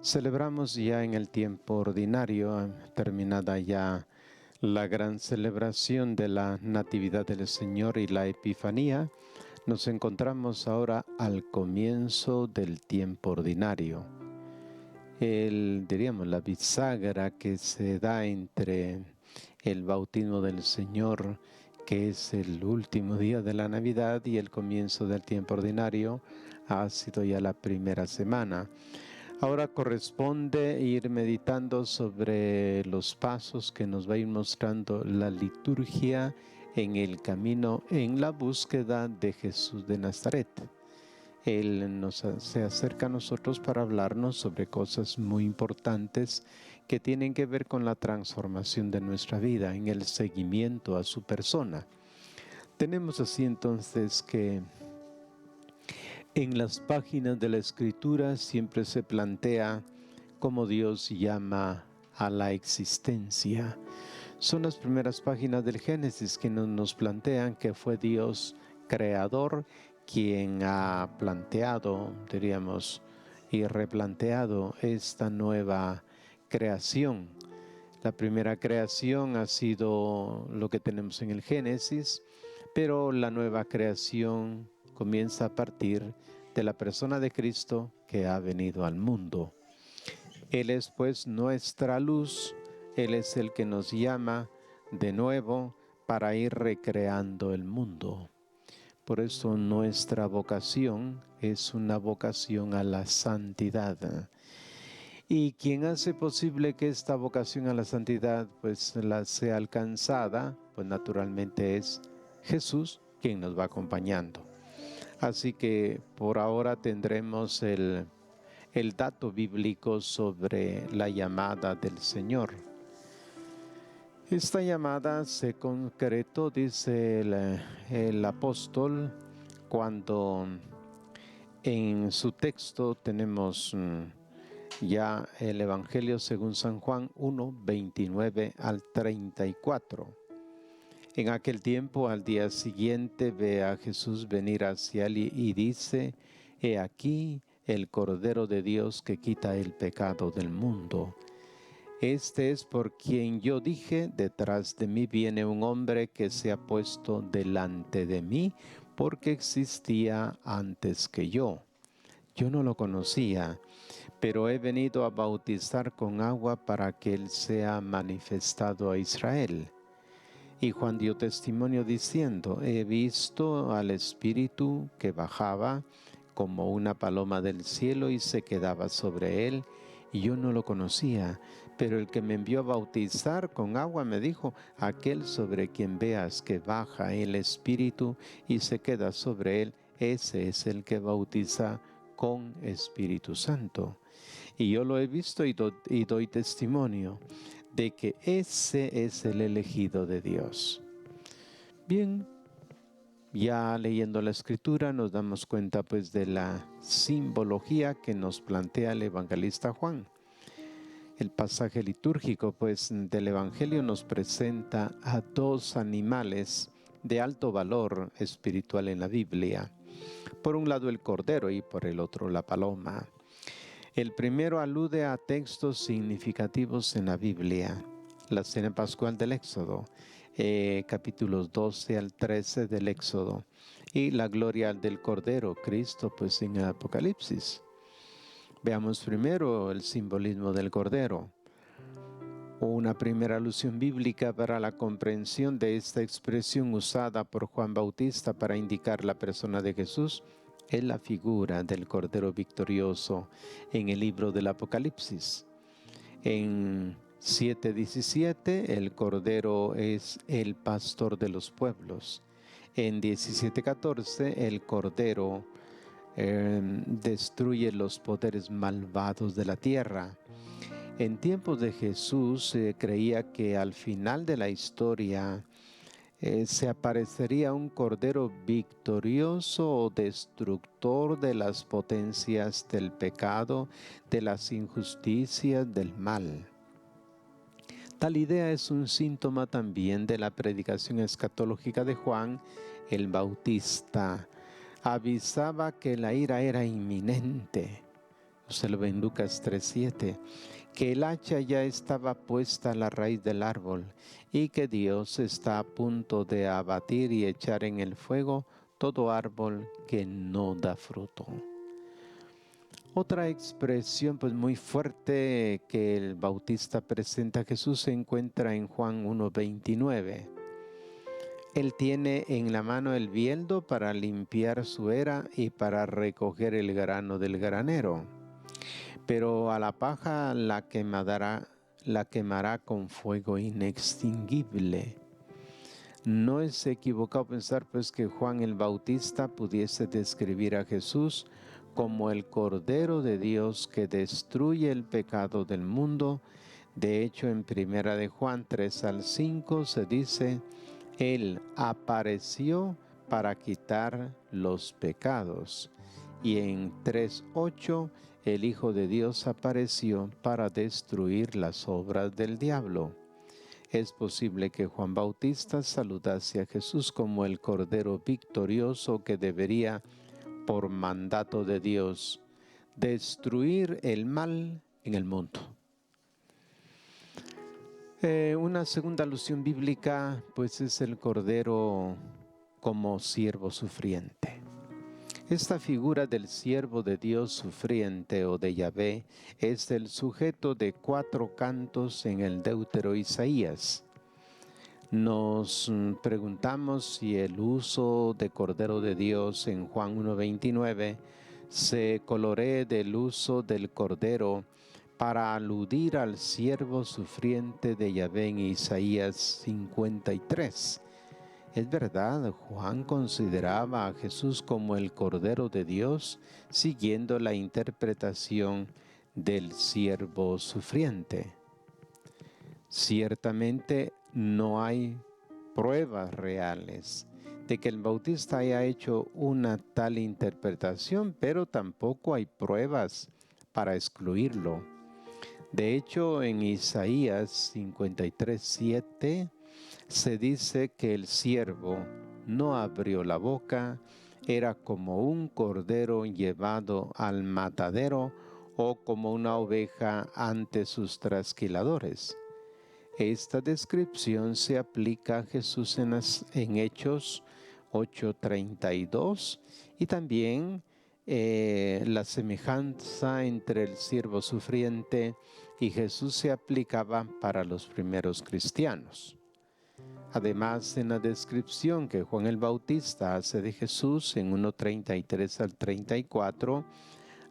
Celebramos ya en el tiempo ordinario, terminada ya la gran celebración de la Natividad del Señor y la Epifanía. Nos encontramos ahora al comienzo del tiempo ordinario. La bisagra que se da entre el bautismo del Señor, que es el último día de la Navidad, y el comienzo del tiempo ordinario, ha sido ya la primera semana. Ahora corresponde ir meditando sobre los pasos que nos va a ir mostrando la liturgia en el camino, en la búsqueda de Jesús de Nazaret. Él se acerca a nosotros para hablarnos sobre cosas muy importantes que tienen que ver con la transformación de nuestra vida, en el seguimiento a su persona. Tenemos así entonces que en las páginas de la Escritura siempre se plantea cómo Dios llama a la existencia. Son las primeras páginas del Génesis que nos plantean que fue Dios creador quien ha planteado, diríamos, y replanteado esta nueva creación. La primera creación ha sido lo que tenemos en el Génesis, pero la nueva creación comienza a partir de la persona de Cristo que ha venido al mundo. Él es pues nuestra luz, Él es el que nos llama de nuevo para ir recreando el mundo. Por eso nuestra vocación es una vocación a la santidad. Y quien hace posible que esta vocación a la santidad sea alcanzada, pues naturalmente es Jesús quien nos va acompañando. Así que por ahora tendremos el dato bíblico sobre la llamada del Señor. Esta llamada se concretó, dice el apóstol, cuando en su texto tenemos ya el Evangelio según San Juan 1, 29 al 34. En aquel tiempo, al día siguiente, ve a Jesús venir hacia él y dice: «He aquí el Cordero de Dios que quita el pecado del mundo. Este es por quien yo dije: detrás de mí viene un hombre que se ha puesto delante de mí, porque existía antes que yo. Yo no lo conocía, pero he venido a bautizar con agua para que él sea manifestado a Israel». Y Juan dio testimonio diciendo: «He visto al Espíritu que bajaba como una paloma del cielo y se quedaba sobre él, y yo no lo conocía. Pero el que me envió a bautizar con agua me dijo: aquel sobre quien veas que baja el Espíritu y se queda sobre él, ese es el que bautiza con Espíritu Santo. Y yo lo he visto y doy testimonio de que ese es el elegido de Dios». Bien, ya leyendo la Escritura nos damos cuenta pues de la simbología que nos plantea el evangelista Juan. El pasaje litúrgico pues del Evangelio nos presenta a dos animales de alto valor espiritual en la Biblia. Por un lado el cordero y por el otro la paloma. El primero alude a textos significativos en la Biblia. La cena pascual del Éxodo, capítulos 12 al 13 del Éxodo, y la gloria del Cordero, Cristo, pues en el Apocalipsis. Veamos primero el simbolismo del Cordero. Una primera alusión bíblica para la comprensión de esta expresión usada por Juan Bautista para indicar la persona de Jesús es la figura del Cordero victorioso en el libro del Apocalipsis. En 7:17 el Cordero es el pastor de los pueblos. En 17:14 el Cordero destruye los poderes malvados de la tierra. En tiempos de Jesús se creía que al final de la historia se aparecería un Cordero victorioso o destructor de las potencias del pecado, de las injusticias, del mal. Tal idea es un síntoma también de la predicación escatológica de Juan el Bautista. Avisaba que la ira era inminente. Se lo ve en Lucas 3:7, que el hacha ya estaba puesta a la raíz del árbol y que Dios está a punto de abatir y echar en el fuego todo árbol que no da fruto. Otra expresión pues muy fuerte que el Bautista presenta a Jesús se encuentra en Juan 1:29. Él tiene en la mano el bieldo para limpiar su era y para recoger el grano del granero. Pero a la paja la quemará con fuego inextinguible. No es equivocado pensar pues que Juan el Bautista pudiese describir a Jesús como el Cordero de Dios que destruye el pecado del mundo. De hecho, en 1 de Juan 3-5 se dice: Él apareció para quitar los pecados. Y en 3:8, el Hijo de Dios apareció para destruir las obras del diablo. Es posible que Juan Bautista saludase a Jesús como el Cordero victorioso que debería, por mandato de Dios, destruir el mal en el mundo. Una segunda alusión bíblica pues es el Cordero como siervo sufriente. Esta figura del siervo de Dios sufriente o de Yahvé es el sujeto de 4 cantos en el Deutero Isaías. Nos preguntamos si el uso de Cordero de Dios en Juan 1:29 se coloree del uso del Cordero para aludir al siervo sufriente de Yahvé en Isaías 53. Es verdad, Juan consideraba a Jesús como el Cordero de Dios, siguiendo la interpretación del siervo sufriente. Ciertamente no hay pruebas reales de que el Bautista haya hecho una tal interpretación, pero tampoco hay pruebas para excluirlo. De hecho, en Isaías 53:7 se dice que el siervo no abrió la boca, era como un cordero llevado al matadero o como una oveja ante sus trasquiladores. Esta descripción se aplica a Jesús en Hechos 8:32 y también la semejanza entre el siervo sufriente y Jesús se aplicaba para los primeros cristianos. Además, en la descripción que Juan el Bautista hace de Jesús en 1:33-34,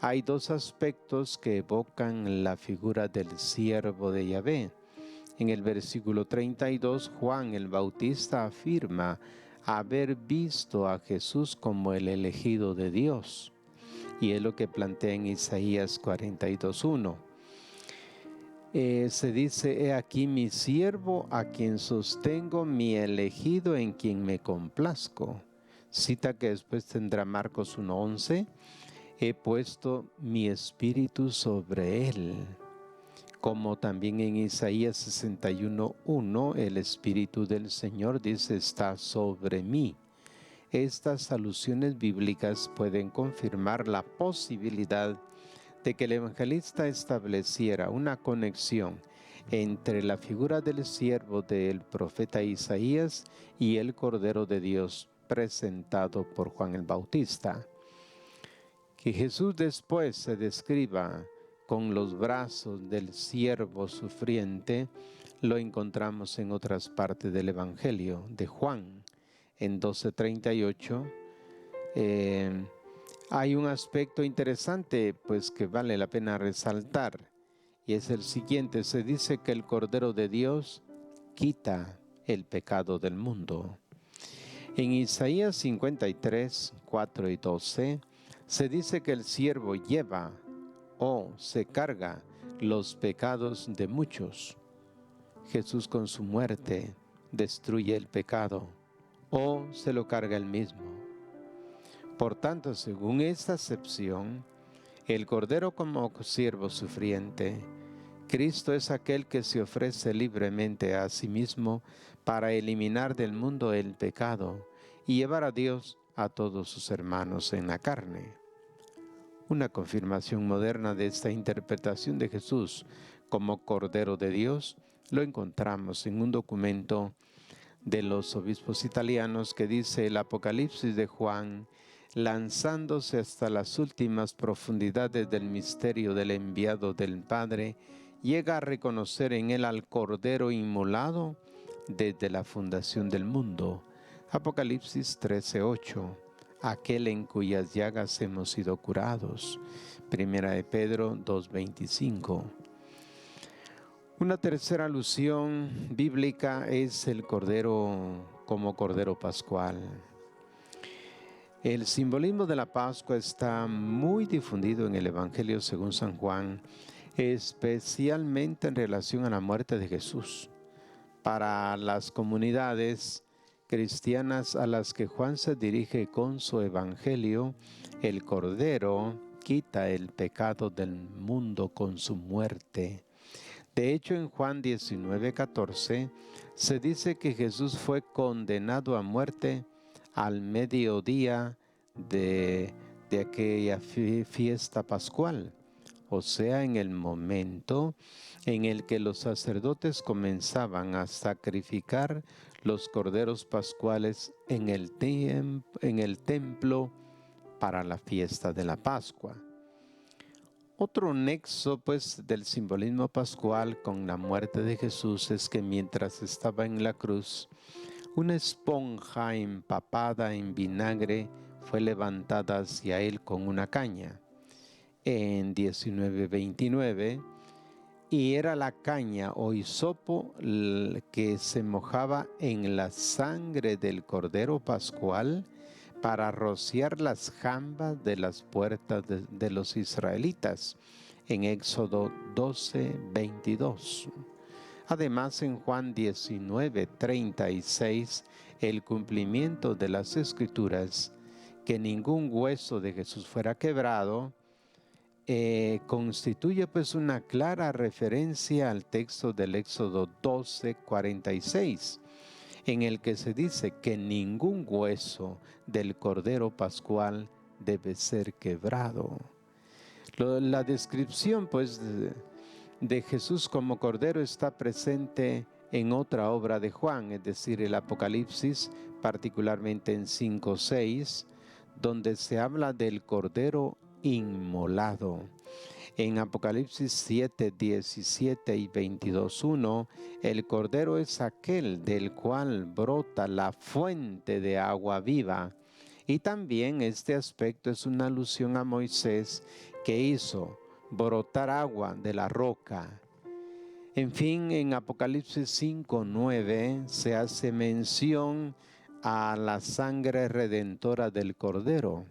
hay 2 aspectos que evocan la figura del siervo de Yahvé. En el versículo 32, Juan el Bautista afirma haber visto a Jesús como el elegido de Dios. Y es lo que plantea en Isaías 42:1. Se dice: he aquí mi siervo a quien sostengo, mi elegido en quien me complazco. Cita que después tendrá Marcos 1:11. He puesto mi espíritu sobre él. Como también en Isaías 61:1, el Espíritu del Señor dice: está sobre mí. Estas alusiones bíblicas pueden confirmar la posibilidad de que el evangelista estableciera una conexión entre la figura del siervo del profeta Isaías y el Cordero de Dios presentado por Juan el Bautista. Que Jesús después se describa con los brazos del siervo sufriente, lo encontramos en otras partes del Evangelio de Juan, en 12:38. Hay un aspecto interesante, pues, que vale la pena resaltar, y es el siguiente. Se dice que el Cordero de Dios quita el pecado del mundo. En Isaías 53:4-12, se dice que el siervo lleva o se carga los pecados de muchos. Jesús con su muerte destruye el pecado o se lo carga él mismo. Por tanto, según esta acepción, el Cordero como siervo sufriente, Cristo es aquel que se ofrece libremente a sí mismo para eliminar del mundo el pecado y llevar a Dios a todos sus hermanos en la carne. Una confirmación moderna de esta interpretación de Jesús como Cordero de Dios lo encontramos en un documento de los obispos italianos que dice: el Apocalipsis de Juan, lanzándose hasta las últimas profundidades del misterio del enviado del Padre, llega a reconocer en él al Cordero inmolado desde la fundación del mundo. Apocalipsis 13:8, aquel en cuyas llagas hemos sido curados. Primera de Pedro 2:25. Una tercera alusión bíblica es el Cordero como Cordero Pascual. El simbolismo de la Pascua está muy difundido en el Evangelio según San Juan, especialmente en relación a la muerte de Jesús. Para las comunidades cristianas a las que Juan se dirige con su Evangelio, el Cordero quita el pecado del mundo con su muerte. De hecho, en Juan 19:14 se dice que Jesús fue condenado a muerte al mediodía de aquella fiesta pascual, o sea, en el momento en el que los sacerdotes comenzaban a sacrificar los corderos pascuales en el templo para la fiesta de la Pascua. Otro nexo, pues, del simbolismo pascual con la muerte de Jesús es que mientras estaba en la cruz, una esponja empapada en vinagre fue levantada hacia él con una caña. En 19:29, y era la caña o hisopo que se mojaba en la sangre del Cordero Pascual para rociar las jambas de las puertas de los israelitas, en Éxodo 12:22. Además, en Juan 19:36, el cumplimiento de las Escrituras, que ningún hueso de Jesús fuera quebrado, constituye pues una clara referencia al texto del Éxodo 12:46, en el que se dice que ningún hueso del Cordero Pascual debe ser quebrado. La descripción pues de Jesús como Cordero está presente en otra obra de Juan, es decir, el Apocalipsis, particularmente en 5:6, donde se habla del Cordero inmolado. En Apocalipsis 7:17 y 22:1, el Cordero es aquel del cual brota la fuente de agua viva. Y también este aspecto es una alusión a Moisés, que hizo brotar agua de la roca. En fin, en Apocalipsis 5:9 se hace mención a la sangre redentora del Cordero,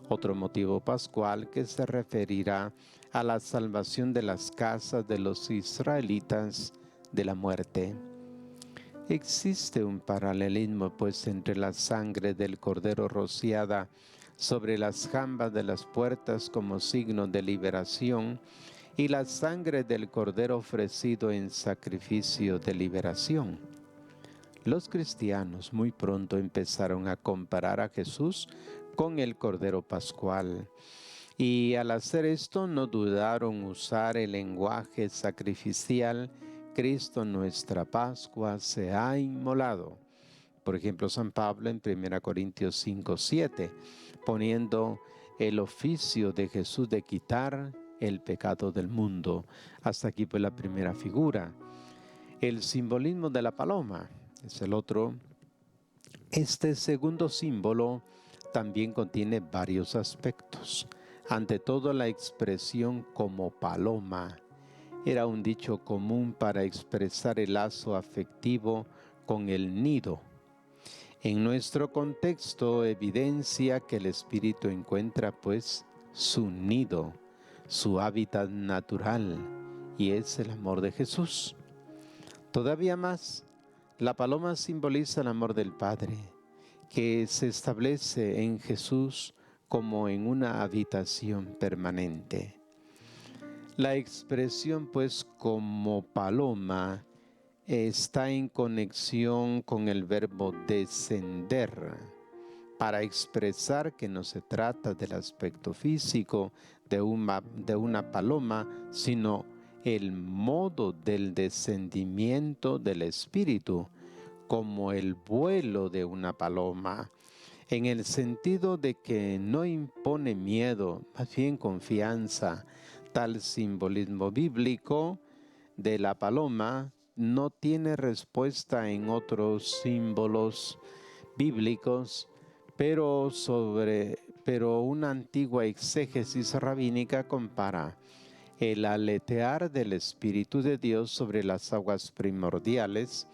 otro motivo pascual que se referirá a la salvación de las casas de los israelitas de la muerte. Existe un paralelismo pues entre la sangre del Cordero rociada sobre las jambas de las puertas como signo de liberación y la sangre del Cordero ofrecido en sacrificio de liberación. Los cristianos muy pronto empezaron a comparar a Jesús con el Cordero Pascual, y al hacer esto no dudaron usar el lenguaje sacrificial: Cristo nuestra Pascua se ha inmolado. Por ejemplo, San Pablo en 1 Corintios 5:7, poniendo el oficio de Jesús de quitar el pecado del mundo. Hasta aquí pues la primera figura. El simbolismo de la paloma es el otro. Este segundo símbolo también contiene varios aspectos. Ante todo, la expresión como paloma era un dicho común para expresar el lazo afectivo con el nido. En nuestro contexto evidencia que el espíritu encuentra pues su nido, su hábitat natural, y es el amor de Jesús. Todavía más, la paloma simboliza el amor del Padre, que se establece en Jesús como en una habitación permanente. La expresión pues como paloma está en conexión con el verbo descender, para expresar que no se trata del aspecto físico de una paloma, sino el modo del descendimiento del espíritu, como el vuelo de una paloma, en el sentido de que no impone miedo, más bien confianza. Tal simbolismo bíblico de la paloma no tiene respuesta en otros símbolos bíblicos, pero una antigua exégesis rabínica compara el aletear del Espíritu de Dios sobre las aguas primordiales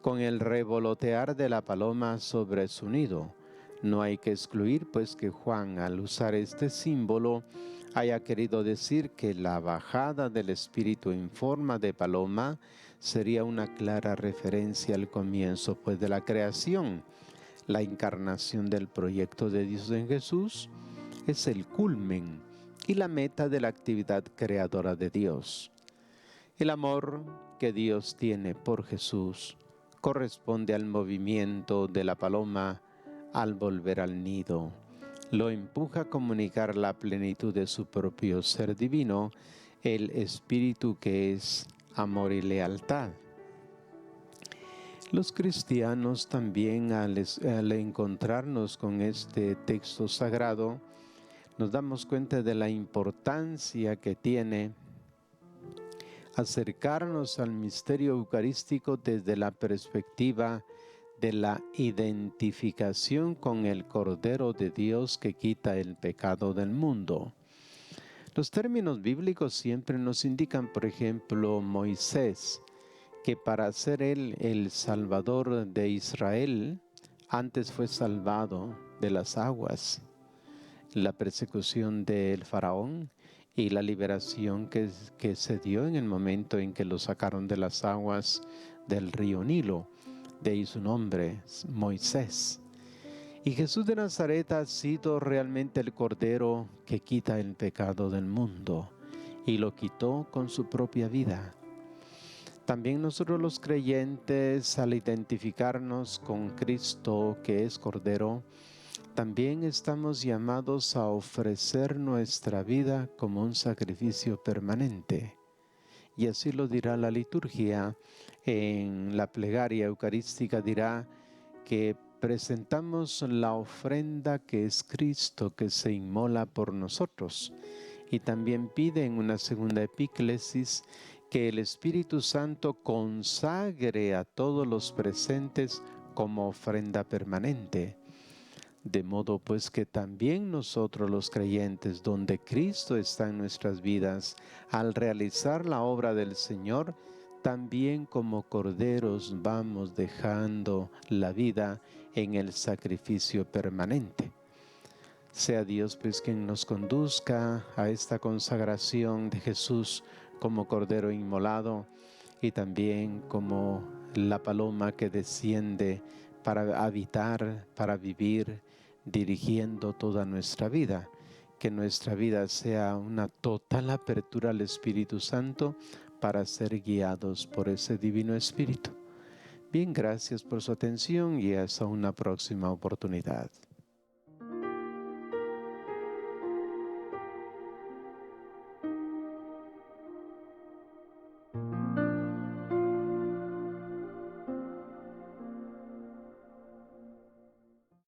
con el revolotear de la paloma sobre su nido. No hay que excluir, pues, que Juan, al usar este símbolo, haya querido decir que la bajada del Espíritu en forma de paloma sería una clara referencia al comienzo, pues, de la creación. La encarnación del proyecto de Dios en Jesús es el culmen y la meta de la actividad creadora de Dios. El amor que Dios tiene por Jesús corresponde al movimiento de la paloma al volver al nido. Lo empuja a comunicar la plenitud de su propio ser divino, el Espíritu que es amor y lealtad. Los cristianos también al encontrarnos con este texto sagrado, nos damos cuenta de la importancia que tiene acercarnos al misterio eucarístico desde la perspectiva de la identificación con el Cordero de Dios que quita el pecado del mundo. Los términos bíblicos siempre nos indican, por ejemplo, Moisés, que para ser él el Salvador de Israel, antes fue salvado de las aguas, la persecución del faraón y la liberación que se dio en el momento en que lo sacaron de las aguas del río Nilo. De ahí su nombre, Moisés. Y Jesús de Nazaret ha sido realmente el Cordero que quita el pecado del mundo y lo quitó con su propia vida. También nosotros los creyentes, al identificarnos con Cristo que es Cordero, también estamos llamados a ofrecer nuestra vida como un sacrificio permanente. Y así lo dirá la liturgia. En la plegaria eucarística dirá que presentamos la ofrenda que es Cristo, que se inmola por nosotros. Y también pide en una segunda epíclesis que el Espíritu Santo consagre a todos los presentes como ofrenda permanente. De modo pues que también nosotros los creyentes, donde Cristo está en nuestras vidas, al realizar la obra del Señor, también como corderos vamos dejando la vida en el sacrificio permanente. Sea Dios pues quien nos conduzca a esta consagración de Jesús como cordero inmolado y también como la paloma que desciende para habitar, para vivir, dirigiendo toda nuestra vida. Que nuestra vida sea una total apertura al Espíritu Santo para ser guiados por ese Divino Espíritu. Bien, gracias por su atención y hasta una próxima oportunidad.